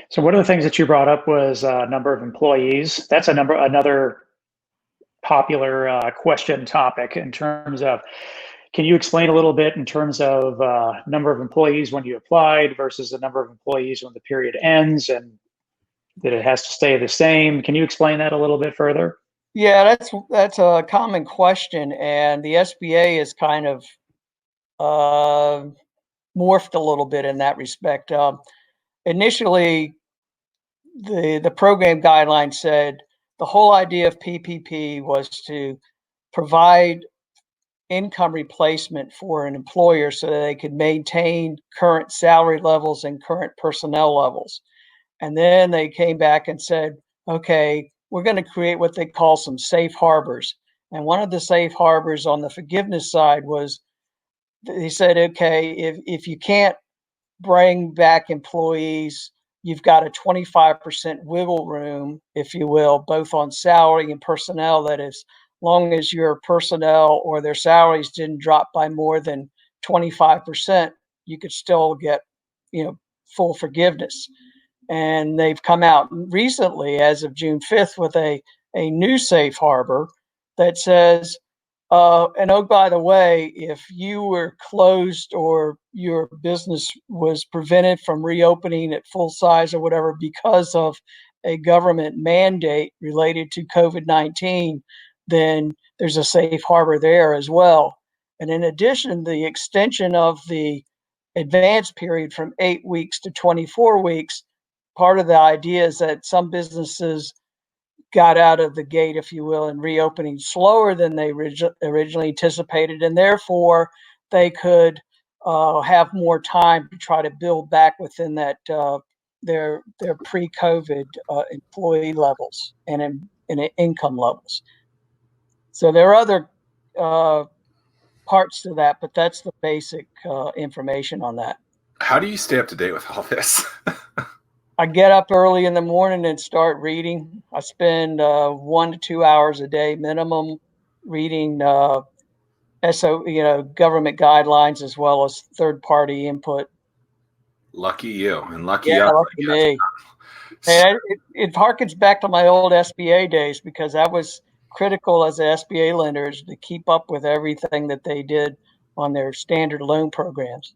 So one of the things that you brought up was number of employees. That's another popular question topic in terms of, can you explain a little bit in terms of number of employees when you applied versus the number of employees when the period ends, and that it has to stay the same? Can you explain that a little bit further? Yeah, that's a common question, and the SBA is kind of morphed a little bit in that respect. Initially, the program guidelines said the whole idea of PPP was to provide income replacement for an employer so that they could maintain current salary levels and current personnel levels. And then they came back and said, okay, we're going to create what they call some safe harbors. And one of the safe harbors on the forgiveness side was, they said, okay, if you can't bring back employees, you've got a 25% wiggle room, if you will, both on salary and personnel. That is, long as your personnel or their salaries didn't drop by more than 25%, you could still get, full forgiveness. And they've come out recently, as of June 5th, with a new safe harbor that says, and oh, by the way, if you were closed or your business was prevented from reopening at full size or whatever because of a government mandate related to COVID-19, then there's a safe harbor there as well. And in addition, the extension of the advance period from 8 weeks to 24 weeks, part of the idea is that some businesses got out of the gate, if you will, and reopening slower than they originally anticipated, and therefore they could have more time to try to build back within that their pre-COVID employee levels and in income levels. So there are other parts to that, but that's the basic information on that. How do you stay up to date with all this? I get up early in the morning and start reading. I spend 1 to 2 hours a day minimum reading government guidelines as well as third-party input. Lucky you, and lucky us. Lucky me. And it harkens back to my old SBA days, because that was critical as SBA lenders to keep up with everything that they did on their standard loan programs.